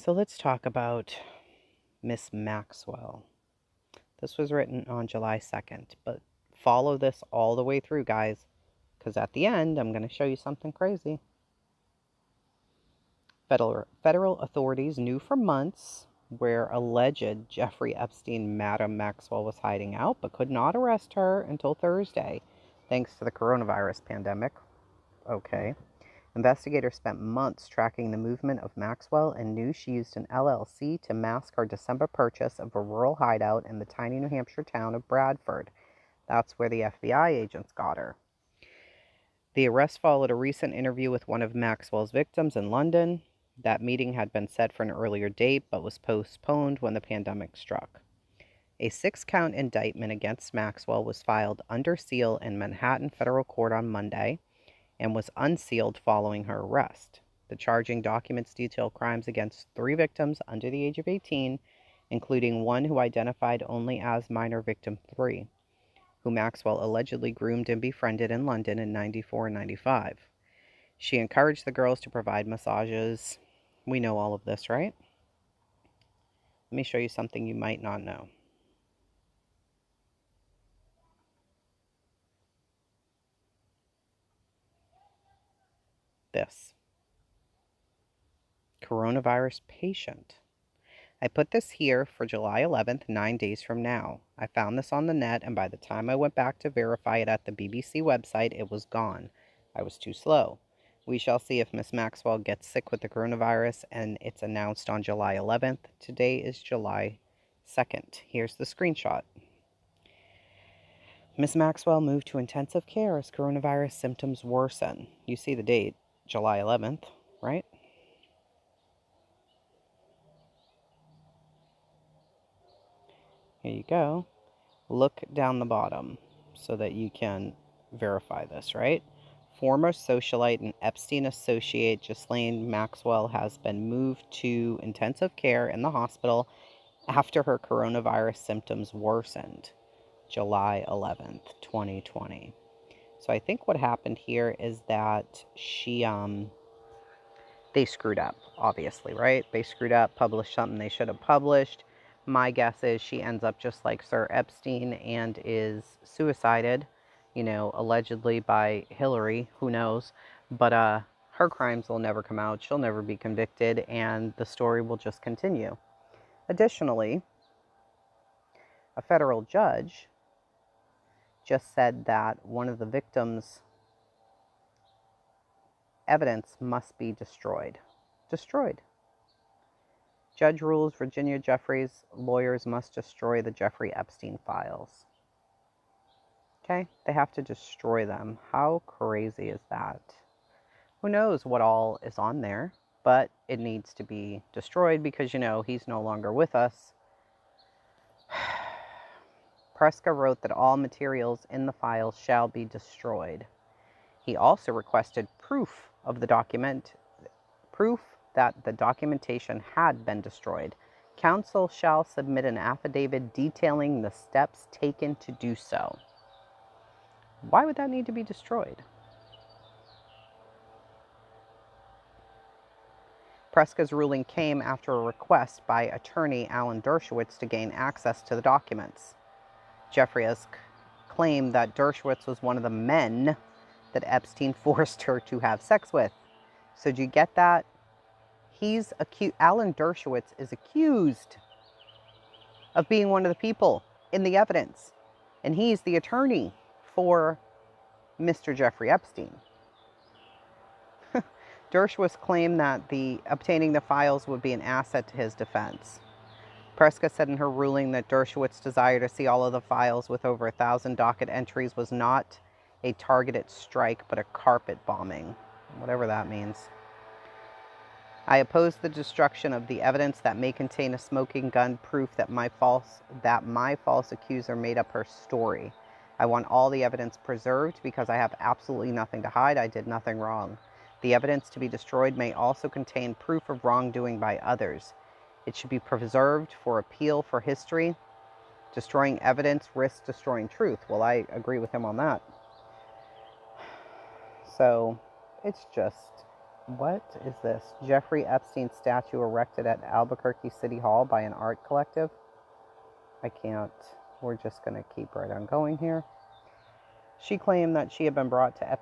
So let's talk about Miss Maxwell. This was written on July 2nd, but follow this all the way through, guys, because at the end, I'm going to show you something crazy. Federal authorities knew for months where alleged Jeffrey Epstein Madam Maxwell was hiding out, but could not arrest her until Thursday, thanks to the coronavirus pandemic. Okay. Investigators spent months tracking the movement of Maxwell and knew she used an LLC to mask her December purchase of a rural hideout in the tiny New Hampshire town of Bradford. That's where the FBI agents got her. The arrest followed a recent interview with one of Maxwell's victims in London. That meeting had been set for an earlier date, but was postponed when the pandemic struck. A 6-count indictment against Maxwell was filed under seal in Manhattan federal court on Monday, and was unsealed following her arrest. The charging documents detail crimes against 3 victims under the age of 18, including one who identified only as minor victim 3, who Maxwell allegedly groomed and befriended in London in 94 and 95. She encouraged the girls to provide massages. We know all of this, right? Let me show you something you might not know. This. Coronavirus patient. I put this here for July 11th, 9 days from now. I found this on the net, and by the time I went back to verify it at the BBC website, it was gone. I was too slow. We shall see if Miss Maxwell gets sick with the coronavirus, and it's announced on July 11th. Today is July 2nd. Here's the screenshot. Miss Maxwell moved to intensive care as coronavirus symptoms worsen. You see the date, July 11th, right? Here you go. Look down the bottom so that you can verify this, right? Former socialite and Epstein associate Ghislaine Maxwell has been moved to intensive care in the hospital after her coronavirus symptoms worsened. July 11th, 2020. So I think what happened here is that they screwed up, obviously, right? They screwed up, published something they should have published. My guess is she ends up just like Sir Epstein and is suicided, allegedly by Hillary, who knows. But her crimes will never come out. She'll never be convicted, and the story will just continue. Additionally, a federal judge just said that one of the victims' evidence must be destroyed. Judge rules Virginia Jeffries' lawyers must destroy the Jeffrey Epstein files. Okay? They have to destroy them. How crazy is that? Who knows what all is on there, but it needs to be destroyed because, he's no longer with us. Preska wrote that all materials in the files shall be destroyed. He also requested proof that the documentation had been destroyed. Counsel shall submit an affidavit detailing the steps taken to do so. Why would that need to be destroyed? Preska's ruling came after a request by attorney Alan Dershowitz to gain access to the documents. Jeffrey has claimed that Dershowitz was one of the men that Epstein forced her to have sex with. So do you get that? Alan Dershowitz is accused of being one of the people in the evidence. And he's the attorney for Mr. Jeffrey Epstein. Dershowitz claimed that obtaining the files would be an asset to his defense. Preska said in her ruling that Dershowitz's desire to see all of the files with over 1,000 docket entries was not a targeted strike, but a carpet bombing, whatever that means. I oppose the destruction of the evidence that may contain a smoking gun, proof that my false accuser made up her story. I want all the evidence preserved because I have absolutely nothing to hide. I did nothing wrong. The evidence to be destroyed may also contain proof of wrongdoing by others. It should be preserved for appeal for history. Destroying evidence risks destroying truth. Well, I agree with him on that. So, it's just What is this? Jeffrey Epstein statue erected at Albuquerque City Hall by an art collective. I can't. We're just going to keep right on going here. She claimed that she had been brought to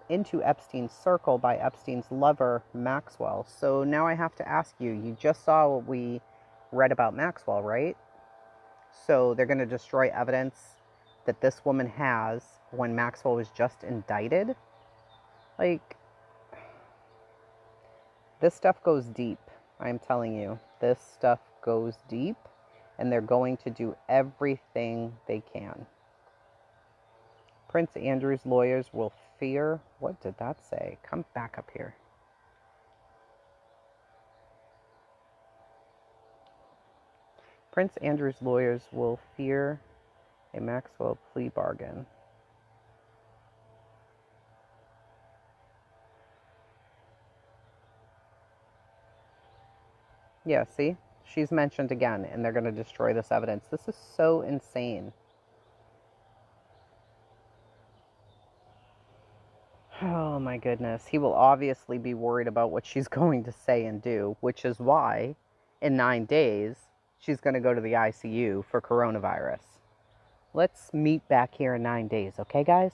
into Epstein's circle by Epstein's lover, Maxwell. So now I have to ask you, you just saw what we read about Maxwell, right? So they're going to destroy evidence that this woman has when Maxwell was just indicted? Like, this stuff goes deep. I'm telling you, this stuff goes deep, and they're going to do everything they can. Prince Andrew's lawyers will fear... What did that say? Come back up here. Prince Andrew's lawyers will fear a Maxwell plea bargain. Yeah, see? She's mentioned again, and they're going to destroy this evidence. This is so insane. Oh my goodness. He will obviously be worried about what she's going to say and do, which is why in 9 days she's going to go to the ICU for coronavirus. Let's meet back here in 9 days, okay, guys?